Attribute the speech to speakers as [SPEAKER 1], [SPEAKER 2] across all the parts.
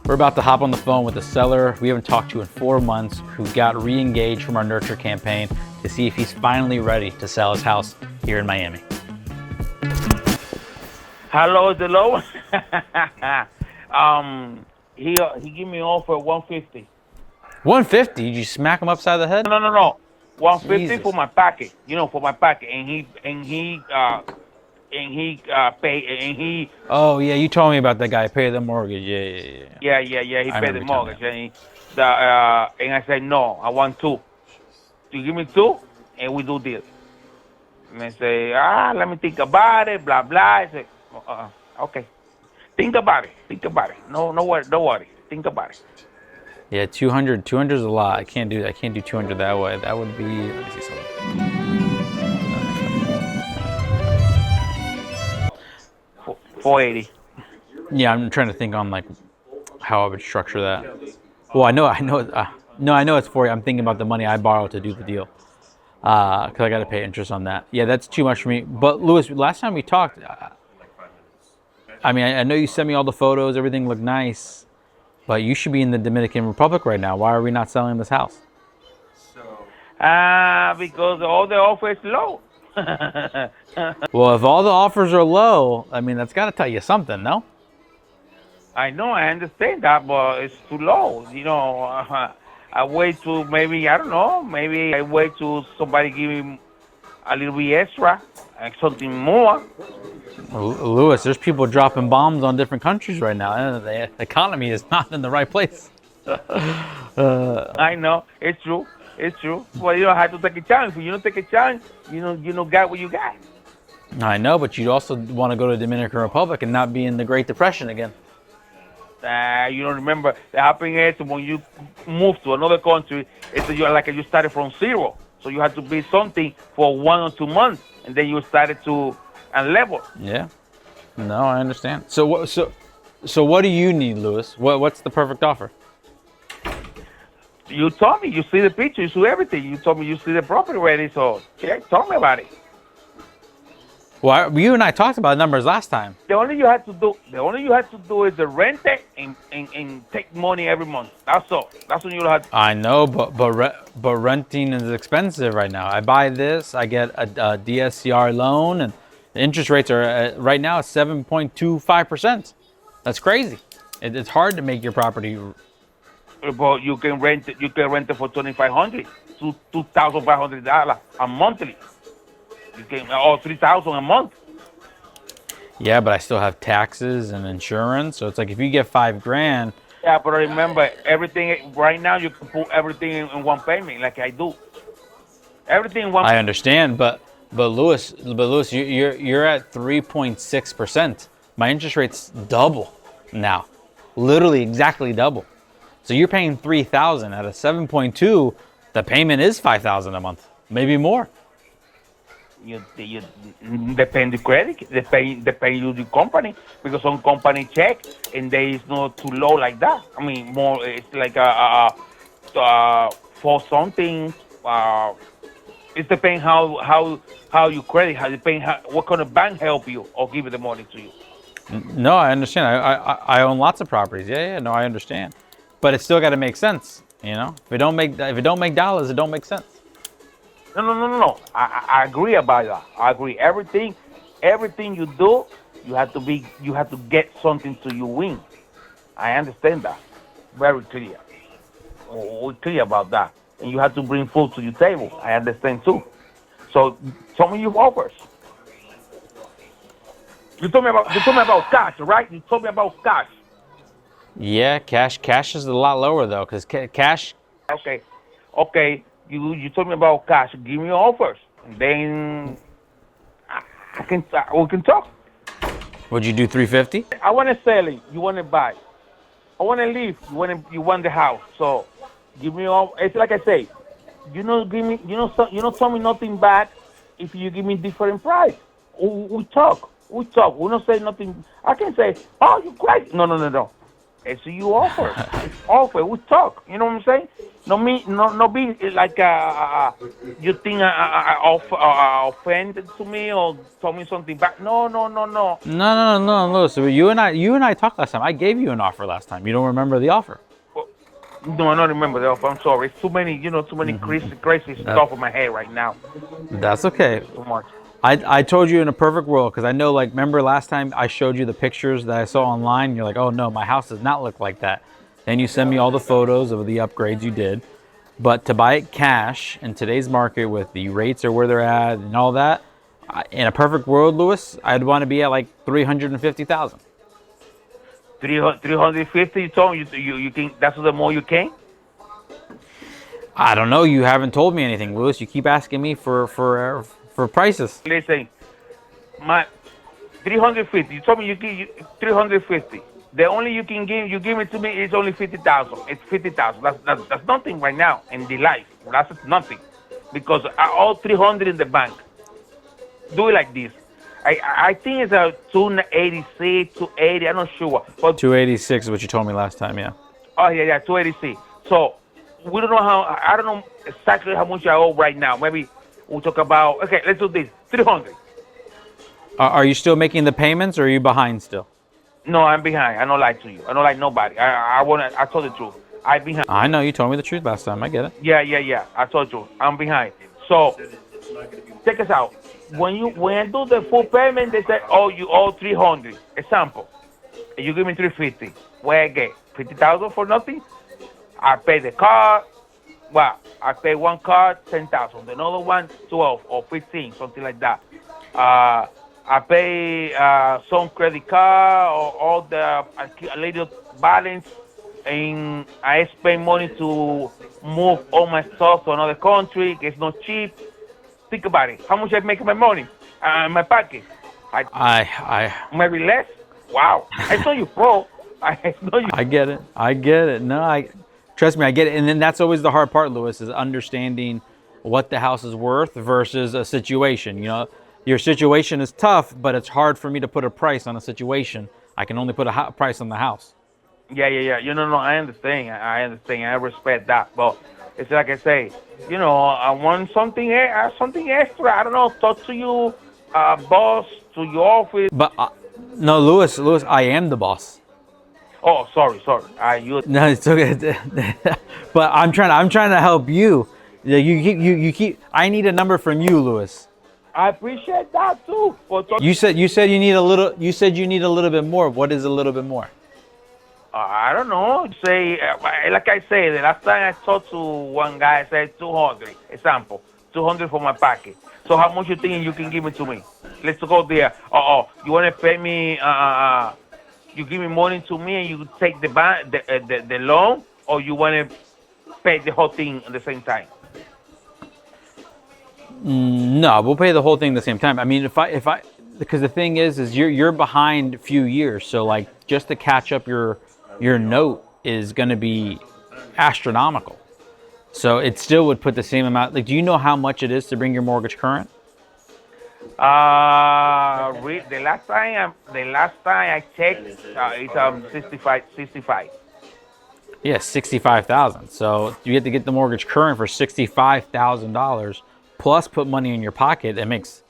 [SPEAKER 1] We're about to hop on the phone with a seller we haven't talked to in 4 months who got re-engaged from our nurture campaign to see if he's finally ready to sell his house here in Miami.
[SPEAKER 2] Hello, hello. He gave me offer 150.
[SPEAKER 1] 150? Did you smack him upside the head?
[SPEAKER 2] No. 150
[SPEAKER 1] Jesus.
[SPEAKER 2] for my packet. For my packet, and he paid, and he.
[SPEAKER 1] Oh yeah, you told me about that guy. Pay the mortgage. Yeah.
[SPEAKER 2] He
[SPEAKER 1] I
[SPEAKER 2] paid
[SPEAKER 1] remember
[SPEAKER 2] the
[SPEAKER 1] you telling
[SPEAKER 2] mortgage,
[SPEAKER 1] me.
[SPEAKER 2] and I said no. I want two. You give me two, and we do this. And I say, let me think about it. Blah blah. I say, okay. Think about it. No worry. Don't worry. Think about it.
[SPEAKER 1] Yeah, 200 is a lot. I can't do 200 that way. That would be, let me see something.
[SPEAKER 2] 480.
[SPEAKER 1] Yeah, I'm trying to think on like how I would structure that. Well, I know it's 40. I'm thinking about the money I borrowed to do the deal. Because I got to pay interest on that. Yeah, that's too much for me. But Louis, last time we talked, I mean, I know you sent me all the photos. Everything looked nice. But you should be in the Dominican Republic right now. Why are we not selling this house?
[SPEAKER 2] Because all the offer is low.
[SPEAKER 1] Well, if all the offers are low, I mean, that's got to tell you something, no?
[SPEAKER 2] I know, I understand that, but it's too low. I wait to maybe I wait to somebody give me a little bit extra, like something more.
[SPEAKER 1] Louis, there's people dropping bombs on different countries right now. And the economy is not in the right place.
[SPEAKER 2] I know, it's true. Well, you don't have to take a chance. If you don't take a chance, you don't got what you got.
[SPEAKER 1] I know, but you also want to go to the Dominican Republic and not be in the Great Depression again.
[SPEAKER 2] You don't remember. The happening is when you move to another country, it's you started from zero. So you had to be something for 1 or 2 months, and then you started to level.
[SPEAKER 1] Yeah. No, I understand. So what do you need, Louis? What's the perfect offer?
[SPEAKER 2] You told me. You see the picture. You see everything. You told me you see the property already. So tell me about it.
[SPEAKER 1] Well, you and I talked about numbers last time.
[SPEAKER 2] The only you have to do is the rent it and take money every month. That's all. That's what you have to.
[SPEAKER 1] I know, but renting is expensive right now. I buy this, I get a DSCR loan, and the interest rates are right now at 7.25%. That's crazy. It's hard to make your property.
[SPEAKER 2] But you can rent it. You can rent it for $2,500 to $2,500 a monthly. You can $3,000 a month.
[SPEAKER 1] Yeah, but I still have taxes and insurance, so it's like if you get $5,000.
[SPEAKER 2] Yeah, but remember everything. Right now, you can put everything in one payment, like I do. Everything in one.
[SPEAKER 1] I understand, but Louis, you're at 3.6%. My interest rate's double now, literally exactly double. So you're paying $3,000 at a 7.2. The payment is $5,000 a month, maybe more.
[SPEAKER 2] You depend the credit, depend you the company, because some company check and they is not too low like that. I mean, more it's like for something. It depends how you credit, how depend what kind of bank help you or give the money to you.
[SPEAKER 1] No, I understand. I own lots of properties. Yeah. No, I understand, but it's still got to make sense. If it don't make dollars, it don't make sense.
[SPEAKER 2] No. I agree about that. I agree. Everything you do, you have to get something to you win. I understand that. Very clear. We're clear about that. And you have to bring food to your table. I understand too. So tell me your offers. You told me about cash, right? You told me about cash.
[SPEAKER 1] Yeah, cash is a lot lower though, because cash.
[SPEAKER 2] Okay. You told me about cash. Give me offers, and then we can talk.
[SPEAKER 1] Would you do 350?
[SPEAKER 2] I want to sell it. You want to buy. I want to live. You want the house. So give me all. It's like I say. Give me. Tell me nothing bad. If you give me different price, we talk. We not say nothing. I can say, oh, you crazy. No. Eso you offer. It's offer. We talk. You know what I'm saying? No me, no be like you think offended to me or told me something back. No, no, no, no.
[SPEAKER 1] No, Lewis. So you and I talked last time. I gave you an offer last time. You don't remember the offer?
[SPEAKER 2] Well, no, I don't remember the offer. I'm sorry. It's too many, too many crazy stuff in my head right now.
[SPEAKER 1] That's okay.
[SPEAKER 2] It's too much.
[SPEAKER 1] I told you in a perfect world because I know, like, remember last time I showed you the pictures that I saw online? And you're like, oh no, my house does not look like that. Then you send me all the photos of the upgrades you did. But to buy it cash in today's market with the rates or where they're at and all that, in a perfect world, Lewis, I'd want to be at like 350,000.
[SPEAKER 2] 350. You told me you can. That's the more you can.
[SPEAKER 1] I don't know. You haven't told me anything, Lewis. You keep asking me for prices.
[SPEAKER 2] Listen, my 350. You told me you give 350. The only you give it to me is only 50,000. It's 50,000. That's nothing right now in the life. That's nothing, because I owe 300 in the bank. Do it like this. I think it's a 286, 280. I'm not sure. But
[SPEAKER 1] 286 is what you told me last time, yeah.
[SPEAKER 2] oh yeah, 286. So we don't know how. I don't know exactly how much I owe right now. Maybe we'll talk about. Okay, let's do this. 300.
[SPEAKER 1] Are you still making the payments, or are you behind still?
[SPEAKER 2] No, I'm behind. I don't lie to you. I don't like nobody. I told the truth. I'm behind.
[SPEAKER 1] I know you told me the truth last time. I get it.
[SPEAKER 2] Yeah. I told you. I'm behind. So check us out. When I do the full payment, they say, oh, you owe 300. Example. You give me 350. Where I get 50,000 for nothing? I pay the card. Well, I pay one card 10,000. Another one 12 or 15, something like that. I pay some credit card or all the a little balance, and I spend money to move all my stuff to another country. It's not cheap. Think about it. How much I make my money in my pocket? Maybe less. Wow. I saw you, bro. I know you.
[SPEAKER 1] I get it. No, trust me, I get it. And then that's always the hard part, Lewis, is understanding what the house is worth versus a situation. Your situation is tough, but it's hard for me to put a price on a situation. I can only put a price on the house.
[SPEAKER 2] Yeah. No, I understand. I understand. I respect that. But it's like I say, I want something extra. I don't know, talk to you, boss, to your office.
[SPEAKER 1] But no, Lewis, I am the boss.
[SPEAKER 2] Oh, sorry. You.
[SPEAKER 1] No, it's okay. But I'm trying to help you. You keep. I need a number from you, Lewis.
[SPEAKER 2] I appreciate that too.
[SPEAKER 1] You said you need a little. You said you need a little bit more. What is a little bit more?
[SPEAKER 2] I don't know. Say, like I say, the last time I talked to one guy, I said 200. Example, 200 for my pocket. So how much you think you can give it to me? Let's go there. You want to pay me? You give me money to me and you take the loan, or you want to pay the whole thing at the same time?
[SPEAKER 1] No, we'll pay the whole thing at the same time. I mean, if I, because the thing is you're behind a few years, so like just to catch up your note is going to be astronomical. So it still would put the same amount. Like, do you know how much it is to bring your mortgage current?
[SPEAKER 2] The last time I checked, it's 65.
[SPEAKER 1] Yeah, 65,000. So you have to get the mortgage current for $65,000 plus put money in your pocket. That makes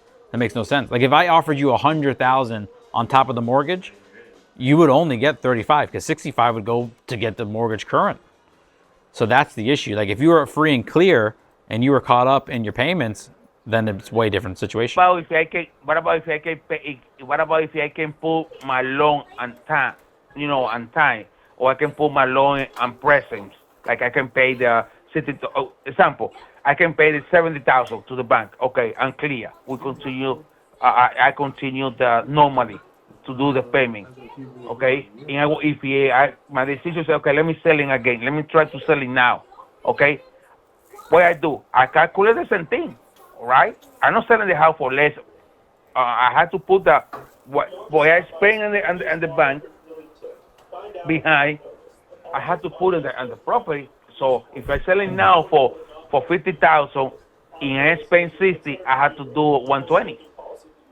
[SPEAKER 1] no sense. Like if I offered you 100,000 on top of the mortgage, you would only get 35 because 65 would go to get the mortgage current. So that's the issue. Like if you were free and clear and you were caught up in your payments, then it's way different situation.
[SPEAKER 2] What about if I can put my loan on time, on time, or I can put my loan on present, like I can pay the example, I can pay the 70,000 to the bank. Okay, I'm clear. We continue. I continue normally to do the payment. Okay, and if my decision is okay, let me sell it again. Let me try to sell it now. Okay, what I do? I calculate the same thing. Right? I'm not selling the house for less. I had to put what I spend on the bank behind. I had to put it on the property. So if I sell it now for 50,000 and I spend 60, I have to do 120. You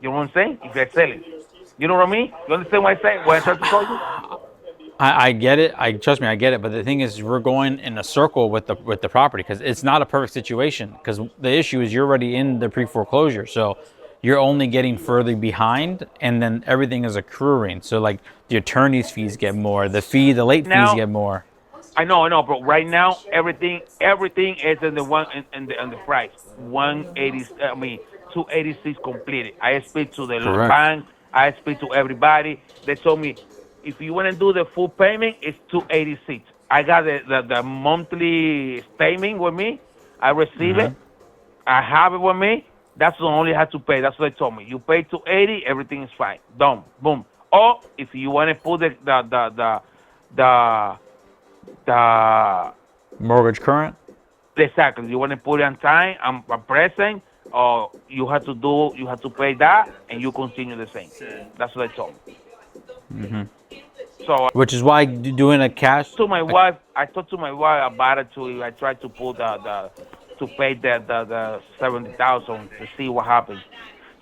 [SPEAKER 2] know what I'm saying? If I sell it, you know what I mean? You understand what I say? What I try to tell you?
[SPEAKER 1] I get it. I trust me, I get it. But the thing is, we're going in a circle with the property because it's not a perfect situation. Because the issue is you're already in the pre-foreclosure, so you're only getting further behind, and then everything is accruing. So like the attorney's fees get more, the late fees
[SPEAKER 2] Now
[SPEAKER 1] get more.
[SPEAKER 2] I know, but right now everything is in the one in the price 180. I mean 286 completed. I speak to the
[SPEAKER 1] Correct.
[SPEAKER 2] bank. I speak to everybody. They told me if you want to do the full payment, it's 286. I got the monthly statement with me. I receive it. I have it with me. That's the only I have to pay. That's what they told me. You pay 280, everything is fine. Done. Boom. Or if you want to put the
[SPEAKER 1] Mortgage current.
[SPEAKER 2] exactly, you want to put it on time, I'm present, or you have to pay that, and you continue the same. That's what they told me. So
[SPEAKER 1] Which is why doing a cash.
[SPEAKER 2] I talked to my wife about it too. I tried to put to pay the 70,000 to see what happens.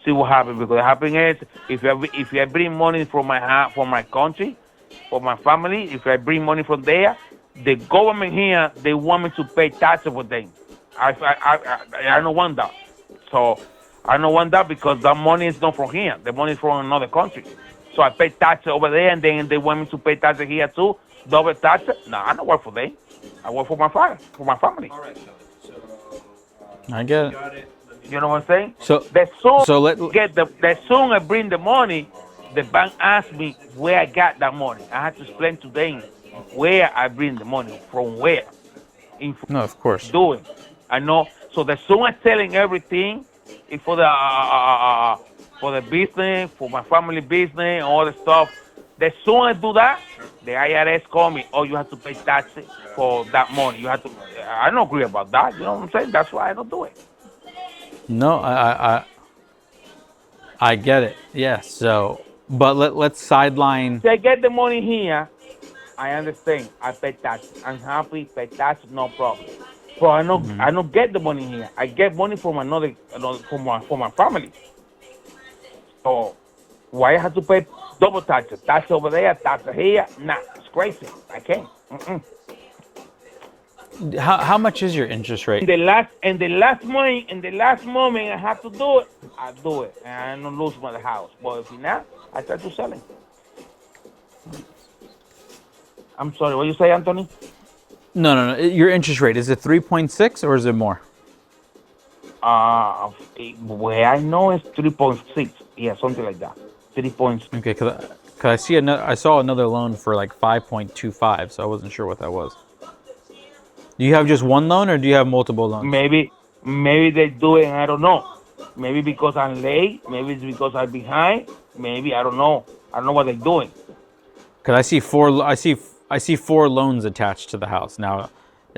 [SPEAKER 2] See what happens because what happens is if I bring money from my country, for my family, if I bring money from there, the government here they want me to pay taxes for them. I don't want that. So I don't want that because that money is not from here. The money is from another country. So I pay taxes over there, and then they want me to pay taxes here too, double taxes. No, I don't work for them. I work for my family.
[SPEAKER 1] I get it.
[SPEAKER 2] You know what I'm saying?
[SPEAKER 1] So
[SPEAKER 2] The soon I bring the money, the bank asks me where I got that money. I have to explain to them where I bring the money from, where.
[SPEAKER 1] No, of course.
[SPEAKER 2] Doing. I know. So the soon I'm telling everything is for the business, for my family business, all the stuff. The soon I do that, the IRS call me. Oh, you have to pay taxes for that money. You have to. I don't agree about that. You know what I'm saying? That's why I don't do it.
[SPEAKER 1] No, I get it. Yeah. So, but let's sideline.
[SPEAKER 2] If I get the money here, I understand. I pay taxes. I'm happy. Pay taxes, no problem. But I don't get the money here. I get money from another from my family. So why I have to pay double taxes? Tax over there, tax here. Nah, it's crazy. I can't.
[SPEAKER 1] How much is your interest rate?
[SPEAKER 2] In the last moment I have to do it. I do it, and I don't lose my house. But if not, I try to sell it. I'm sorry. What you say, Anthony?
[SPEAKER 1] No. Your interest rate, is it 3.6 or is it more?
[SPEAKER 2] Where I know it's 3.6. Yeah, something like that. 3.6.
[SPEAKER 1] Okay, because I saw another loan for like 5.25, so I wasn't sure what that was. Do you have just one loan or do you have multiple loans?
[SPEAKER 2] Maybe they do it and I don't know. Maybe because I'm late. Maybe it's because I'm behind. Maybe I don't know. I don't know what they're doing.
[SPEAKER 1] Because I see four loans attached to the house. Now,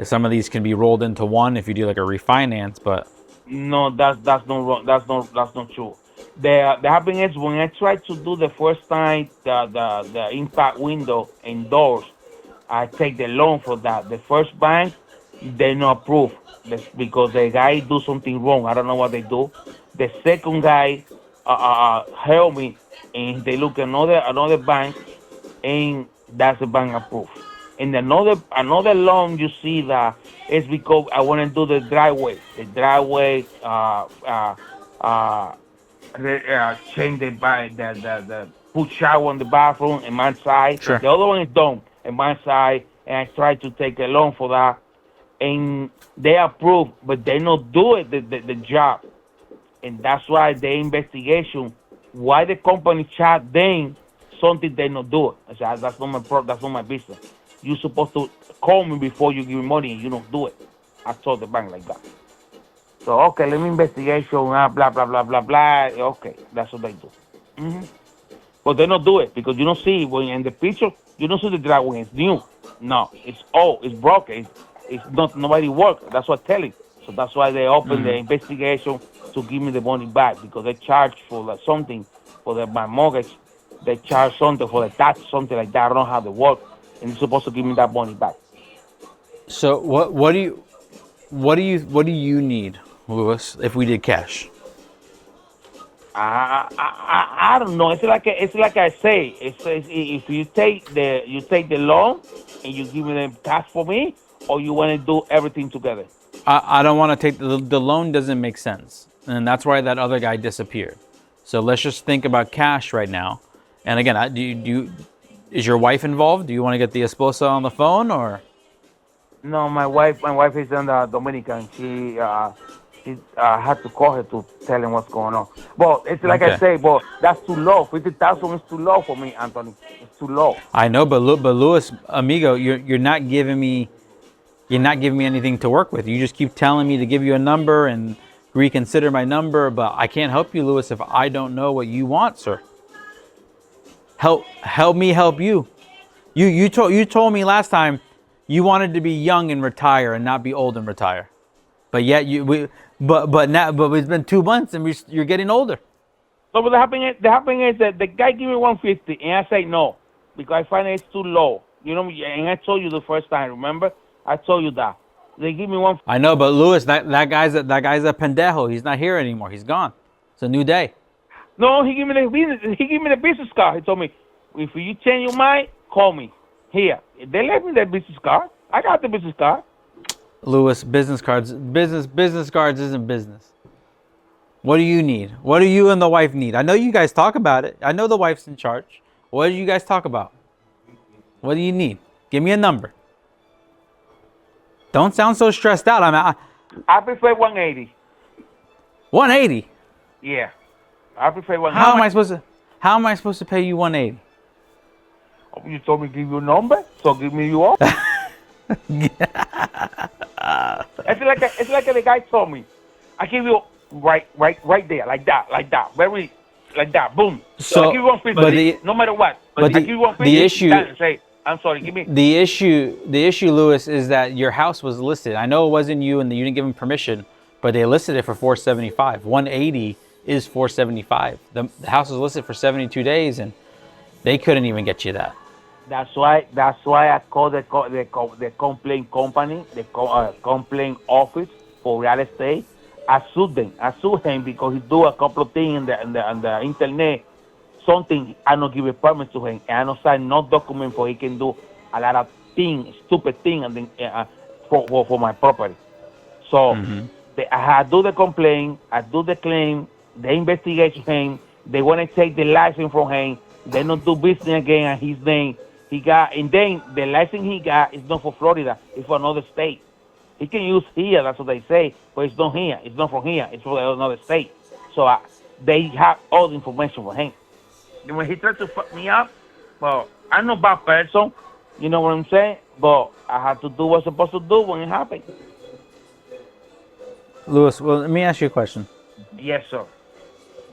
[SPEAKER 1] some of these can be rolled into one if you do like a refinance, but
[SPEAKER 2] no, that's not wrong. That's not true. The happening is when I tried to do the first time the impact window and doors, I take the loan for that. The first bank, they not approve because the guy do something wrong. I don't know what they do. The second guy help me, and they look another bank, and that's the bank approved. And another loan, you see that it's because I want to do the driveway. The driveway change the put shower on the bathroom in my side.
[SPEAKER 1] Sure.
[SPEAKER 2] The other one is done in my side, and I try to take a loan for that, and they approve, but they not do it the job, and that's why the investigation why the company charge them something they not do it. I said, that's not my business. You're supposed to call me before you give me money, and you don't do it. I told the bank like that. So, okay, let me investigation, blah, blah, blah, blah, blah. Okay, that's what they do. But they don't do it because you don't see, when in the picture, you don't see the driveway. It's new. No, it's old. It's broken. It's not, nobody work. That's what I'm telling. So that's why they open the investigation to give me the money back because they charge for something for my mortgage. They charge something for the tax, something like that. I don't know how they work. And they're supposed to give me that money back.
[SPEAKER 1] So what do you need, Louis, if we did cash?
[SPEAKER 2] I don't know. It's like I say. It's if you take the loan and you give me the cash for me, or you want to do everything together.
[SPEAKER 1] I don't want to take the loan. Doesn't make sense, and that's why that other guy disappeared. So let's just think about cash right now. And again, is your wife involved? Do you want to get the esposa on the phone or?
[SPEAKER 2] No, my wife is in the Dominican. She had to call her to tell him what's going on. But it's like I
[SPEAKER 1] Okay.
[SPEAKER 2] say, but that's too low. 50,000 is too low for me, Anthony. It's too low.
[SPEAKER 1] I know, but Luis, amigo, you're not giving me anything to work with. You just keep telling me to give you a number and reconsider my number, but I can't help you, Luis, if I don't know what you want, sir. Help me help you. You told me last time you wanted to be young and retire and not be old and retire. But yet but it's been 2 months and you're getting older.
[SPEAKER 2] So but the happening is that the guy give me 150 and I say no because I find it's too low. You know, and I told you the first time. Remember, I told you that they give me one.
[SPEAKER 1] I know, but Luis, that guy's a pendejo. He's not here anymore. He's gone. It's a new day.
[SPEAKER 2] No, he give me the business. He give me the business card. He told me if you change your mind, call me. Here, they left me the business card. I got the business card.
[SPEAKER 1] Luis, business cards isn't business. What do you need? What do you and the wife need? I know you guys talk about it. I know the wife's in charge. What do you guys talk about? What do you need? Give me a number. Don't sound so stressed out.
[SPEAKER 2] I prefer 180.
[SPEAKER 1] 180.
[SPEAKER 2] Yeah, I prefer 180.
[SPEAKER 1] How am I supposed to pay you 180?
[SPEAKER 2] You told me to give you a number, so give me your offer. It's like the guy told me. I give you right there, like that, very, like that, boom. So I give you 150, no matter what. But I give you 150.
[SPEAKER 1] The issue.
[SPEAKER 2] Say, I'm sorry, give me.
[SPEAKER 1] The issue, Luis, is that your house was listed. I know it wasn't you, and you didn't give them permission, but they listed it for 475. 180 is 475. The house was listed for 72 days, and they couldn't even get you that.
[SPEAKER 2] That's why I called the complaint company, the complaint office for real estate. I sued him because he do a couple of things in the internet. Something I don't give a permit to him, and I don't sign no document for he can do a lot of things, stupid things, and then for my property. So I do the complaint, I do the claim, the investigation. They want to take the license from him. They don't do business again at his name. He got, and then the license he got is not for Florida. It's for another state. He can use here, that's what they say, but it's not here. It's not from here. It's for another state. So they have all the information for him. And when he tried to fuck me up, well, I'm not a bad person. You know what I'm saying? But I had to do what I'm supposed to do when it happened.
[SPEAKER 1] Luis, well, let me ask you a question.
[SPEAKER 2] Yes, sir.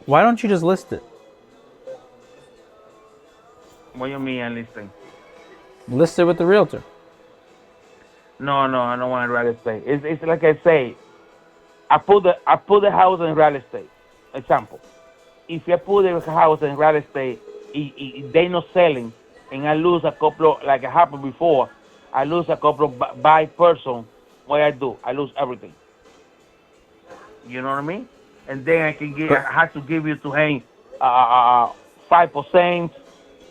[SPEAKER 1] Why don't you just list it?
[SPEAKER 2] What do you mean, I'm listening?
[SPEAKER 1] List it with the realtor.
[SPEAKER 2] No, I don't want real estate. It's like I say, I put the house in real estate. Example, if I put the house in real estate, they not selling, and I lose a couple, like it happened before, I lose a couple of buy person. What I do, I lose everything. You know what I mean? And then I can give. I have to give you to him 5%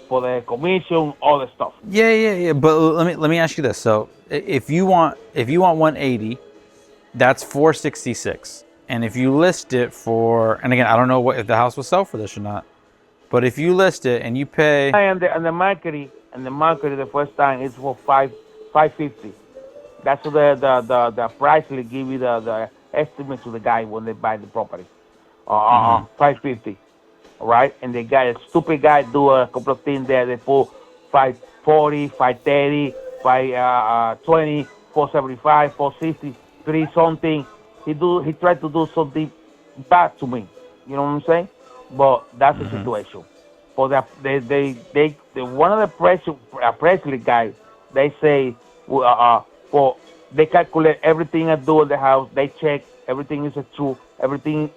[SPEAKER 2] for the commission, all the stuff.
[SPEAKER 1] Yeah. But let me ask you this. So if you want 180, that's 466. And if you list it for, and again, I don't know if the house will sell for this or not, but if you list it and you pay,
[SPEAKER 2] and the market the first time is for 550. That's the price they give you the estimate to the guy when they buy the property. 550. Right, and the guy, a stupid guy, do a couple of things there. They put 540, 530, 520, 475, 463 something. He tried to do something bad to me. You know what I'm saying? But that's the situation. For they one of the Presley guys, they say for they calculate everything I do in the house. They check everything is true. Everything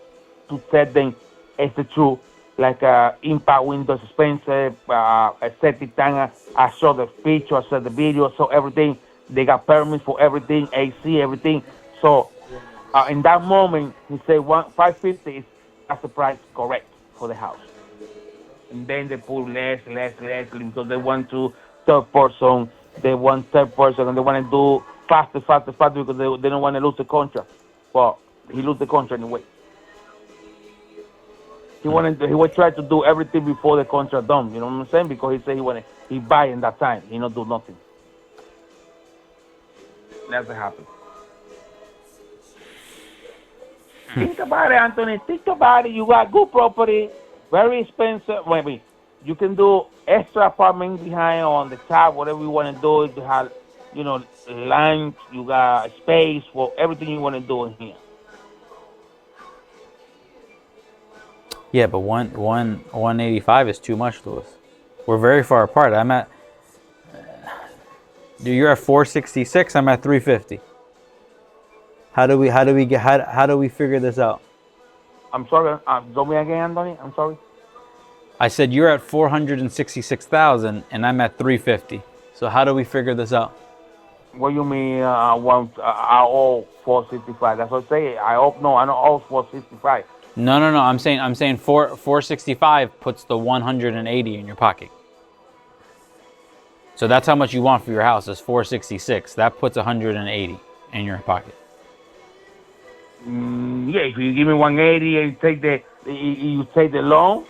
[SPEAKER 2] to set them is the truth. Like impact windows, expensive, septic tank. I saw the picture, I saw the video, I saw everything. They got permits for everything, AC, everything. So in that moment, he said 550 is that's the price correct. for the house. And then they put less, because they want to third person. They want third person, and they want to do faster, because they don't want to lose the contract. Well, he lose the contract anyway. He would try to do everything before the contract done. You know what I'm saying? Because he said he buy in that time. He not do nothing. Never happened. Think about it, Anthony. Think about it. You got good property, very expensive. Maybe you can do extra apartment behind on the top, whatever you want to do. You have, land. You got space for everything you want to do in here.
[SPEAKER 1] Yeah, but 185 is too much, Louis. We're very far apart. You're at 466. I'm at 350. How do we figure this out?
[SPEAKER 2] I'm sorry. Tell me again, Anthony. I'm sorry.
[SPEAKER 1] I said you're at 466,000 and I'm at 350. So how do we figure this out?
[SPEAKER 2] What do you mean? I owe 465. That's what I say. I don't owe 465.
[SPEAKER 1] No. I'm saying 465 puts the 180 in your pocket. So that's how much you want for your house is 466. That puts 180 in your pocket.
[SPEAKER 2] Yeah, if you give me 180 and you take the loan,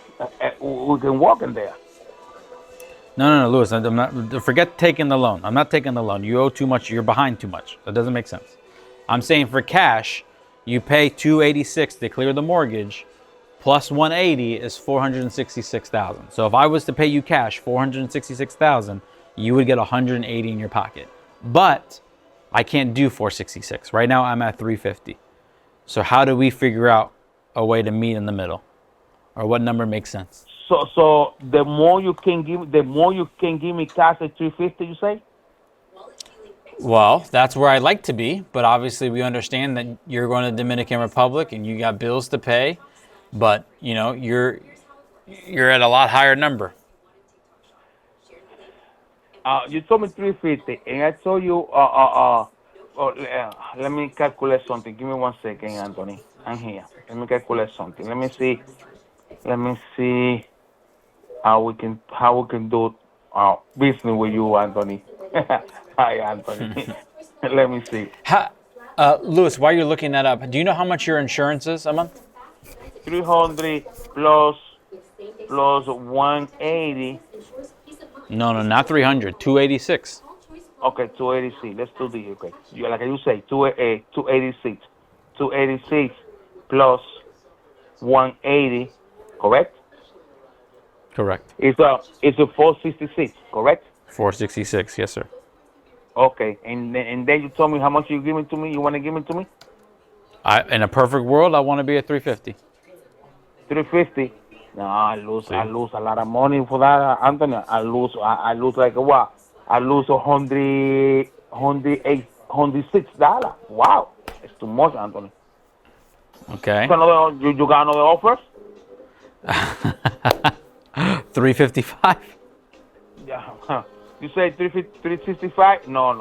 [SPEAKER 2] we can walk in there.
[SPEAKER 1] No, Louis. I'm not. Forget taking the loan. I'm not taking the loan. You owe too much. You're behind too much. That doesn't make sense. I'm saying for cash, you pay 286 to clear the mortgage, plus 180 is 466,000. So if I was to pay you cash 466,000, you would get 180 in your pocket. But I can't do 466. Right now I'm at 350. So how do we figure out a way to meet in the middle, or what number makes sense?
[SPEAKER 2] So the more you can give me cash at 350, you say?
[SPEAKER 1] Well, that's where I'd like to be, but obviously we understand that you're going to Dominican Republic and you got bills to pay, but you're at a lot higher number.
[SPEAKER 2] You told me 350, and I told you let me calculate something. Give me 1 second, Anthony. I'm here. Let me calculate something. Let me see how we can do business with you, Anthony. Hi, Anthony. Let me see.
[SPEAKER 1] Louis, while you're looking that up, do you know how much your insurance is a month?
[SPEAKER 2] 300 plus 180.
[SPEAKER 1] No, not 300. 286.
[SPEAKER 2] Okay, 286. Let's do this. Okay, like you say, 286. 286 plus 180. Correct.
[SPEAKER 1] Correct.
[SPEAKER 2] It's a 466. Correct.
[SPEAKER 1] 466. Yes, sir.
[SPEAKER 2] Okay, and then you told me how much you give it to me. You want to give it to me?
[SPEAKER 1] In a perfect world, I want to be at 350.
[SPEAKER 2] 350. No, I lose a lot of money for that, Anthony. I lose like what? I lose $106. Wow, it's too much, Anthony.
[SPEAKER 1] Okay.
[SPEAKER 2] So you got another offer?
[SPEAKER 1] 355.
[SPEAKER 2] Yeah. You say 365? No.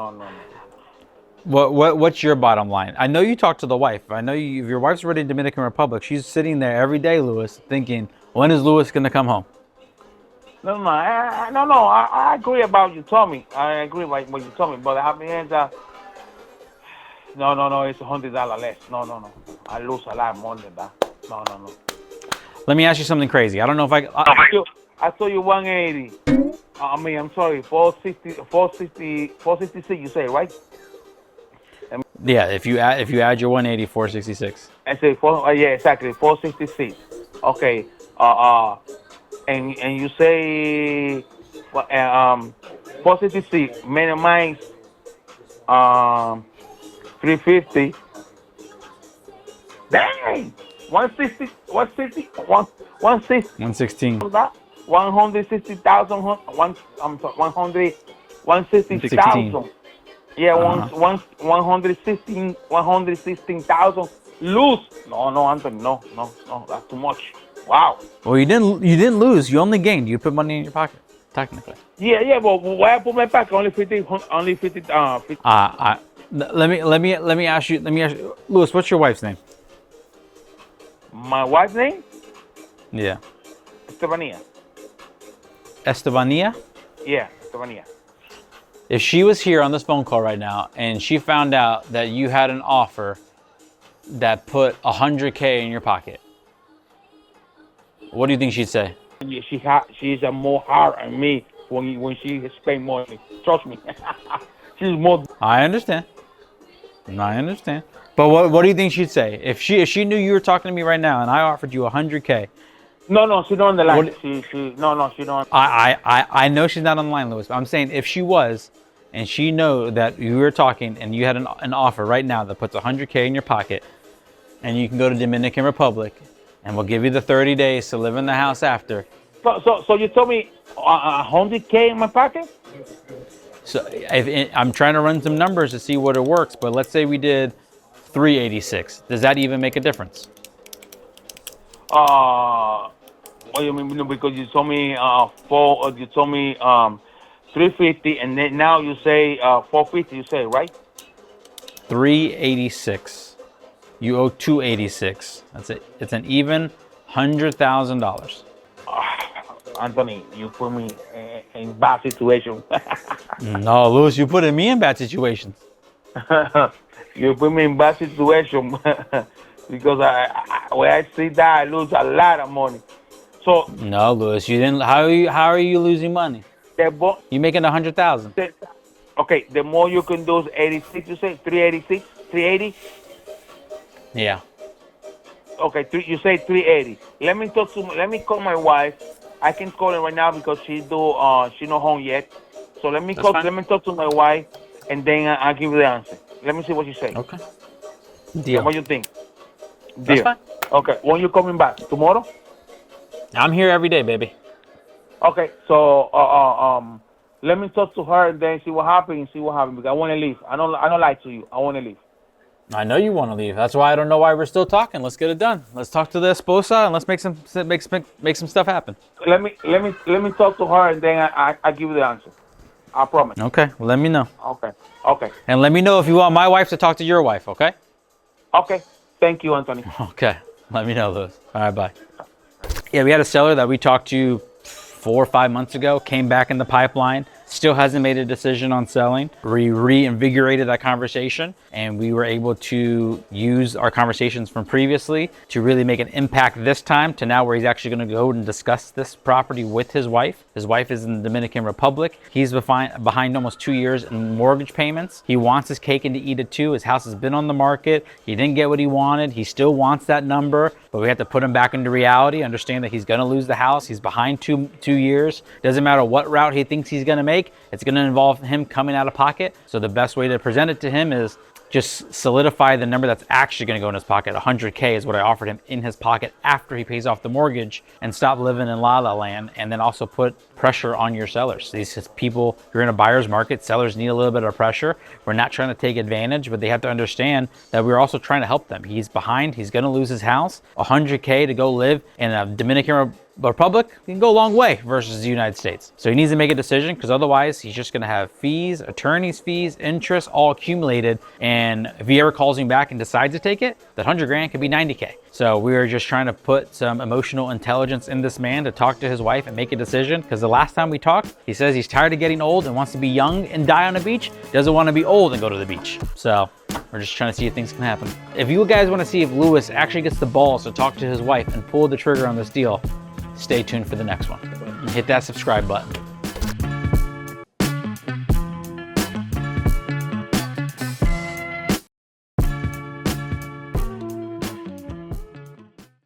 [SPEAKER 1] What's your bottom line? I know you talked to the wife. I know if your wife's already in Dominican Republic, she's sitting there every day, Louis, thinking, when is Louis going to come home?
[SPEAKER 2] No. I agree about you told me. I agree with what you told me. But I have the answer. No. It's $100 less. No. I lose a lot more than that. No.
[SPEAKER 1] Let me ask you something crazy. I don't know if
[SPEAKER 2] I told you 180. I'm sorry, 466. You say, right?
[SPEAKER 1] Yeah, if you add your 180, 466.
[SPEAKER 2] I say yeah, exactly, 466. Okay. And you say 466 minimize 350. Dang! 160.
[SPEAKER 1] 116.
[SPEAKER 2] 160,000. 160,000. Yeah, 116,000 lose. No, Anthony, no, that's too much. Wow.
[SPEAKER 1] Well, you didn't lose. You only gained. You put money in your pocket, technically.
[SPEAKER 2] Yeah, but why I put my pocket only 50.
[SPEAKER 1] Let me ask you, Louis, what's your wife's name?
[SPEAKER 2] My wife's name?
[SPEAKER 1] Yeah.
[SPEAKER 2] Estebania.
[SPEAKER 1] Estebania?
[SPEAKER 2] Yeah, Estebania.
[SPEAKER 1] If she was here on this phone call right now and she found out that you had an offer that put $100K in your pocket, what do you think she'd say?
[SPEAKER 2] She's a more hard on me when she spend money. Trust me. She's more.
[SPEAKER 1] I understand. I understand. But what do you think she'd say if she knew you were talking to me right now and I offered you $100K?
[SPEAKER 2] No, she's not on the line.
[SPEAKER 1] What-
[SPEAKER 2] She don't.
[SPEAKER 1] I know she's not on the line, Louis. But I'm saying if she was, and she know that you were talking and you had an offer right now that puts $100K in your pocket, and you can go to Dominican Republic, and we'll give you the 30 days to live in the house after.
[SPEAKER 2] So you told me $100K in my pocket?
[SPEAKER 1] So I'm trying to run some numbers to see what it works, but let's say we did 386. Does that even make a difference?
[SPEAKER 2] What you mean? Because you told me you told me 350, and then now you say 450. You say, right?
[SPEAKER 1] 386. You owe 286. That's it. It's an even $100,000.
[SPEAKER 2] Anthony, you put me in bad situation.
[SPEAKER 1] No, Louis, you putting me in bad situations.
[SPEAKER 2] You put me in bad situation because when I see that, I lose a lot of money. So
[SPEAKER 1] No, Louis, you didn't. How are you losing money? You making 100,000.
[SPEAKER 2] Okay, the more you can do is 86. You say 386, 380.
[SPEAKER 1] Yeah.
[SPEAKER 2] Okay, you say 380. Let me call my wife. I can call her right now because she not home yet. So let me talk to my wife, and then I'll give you the answer. Let me see what you say.
[SPEAKER 1] Okay. Deal.
[SPEAKER 2] What you think?
[SPEAKER 1] That's fine.
[SPEAKER 2] Okay, when you coming back? Tomorrow?
[SPEAKER 1] I'm here every day, baby.
[SPEAKER 2] Okay, so let me talk to her and then see what happens. Because I want to leave. I don't lie to you. I want to leave.
[SPEAKER 1] I know you want to leave. That's why I don't know why we're still talking. Let's get it done. Let's talk to the esposa and let's make some stuff happen.
[SPEAKER 2] Let me talk to her and then I give you the answer. I promise.
[SPEAKER 1] Okay. Well, let me know.
[SPEAKER 2] Okay.
[SPEAKER 1] And let me know if you want my wife to talk to your wife. Okay.
[SPEAKER 2] Okay. Thank you, Anthony.
[SPEAKER 1] Okay. Let me know, Louis. All right. Bye. Yeah, we had a seller that we talked to 4 or 5 months ago, came back in the pipeline, still hasn't made a decision on selling. We reinvigorated that conversation and we were able to use our conversations from previously to really make an impact this time to now where he's actually going to go and discuss this property with his wife. His wife is in the Dominican Republic. He's behind almost 2 years in mortgage payments. He wants his cake and to eat it too. His house has been on the market. He didn't get what he wanted. He still wants that number, but we have to put him back into reality, understand that he's going to lose the house. He's behind two years. Doesn't matter what route he thinks he's going to make. It's going to involve him coming out of pocket. So the best way to present it to him is just solidify the number that's actually going to go in his pocket. 100K is what I offered him in his pocket after he pays off the mortgage, and stop living in la la land. And then also put pressure on your sellers. These people, you're in a buyer's market, sellers need a little bit of pressure. We're not trying to take advantage, but they have to understand that we're also trying to help them. He's behind, he's going to lose his house. 100K to go live in a Dominican Republic can go a long way versus the United States. So he needs to make a decision, because otherwise he's just going to have fees, attorney's fees, interest all accumulated. And if he ever calls me back and decides to take it, that 100 grand could be 90K. So we are just trying to put some emotional intelligence in this man to talk to his wife and make a decision. Because the last time we talked, he says he's tired of getting old and wants to be young and die on the beach. Doesn't want to be old and go to the beach. So we're just trying to see if things can happen. If you guys want to see if Louis actually gets the balls to talk to his wife and pull the trigger on this deal, stay tuned for the next one. And hit that subscribe button.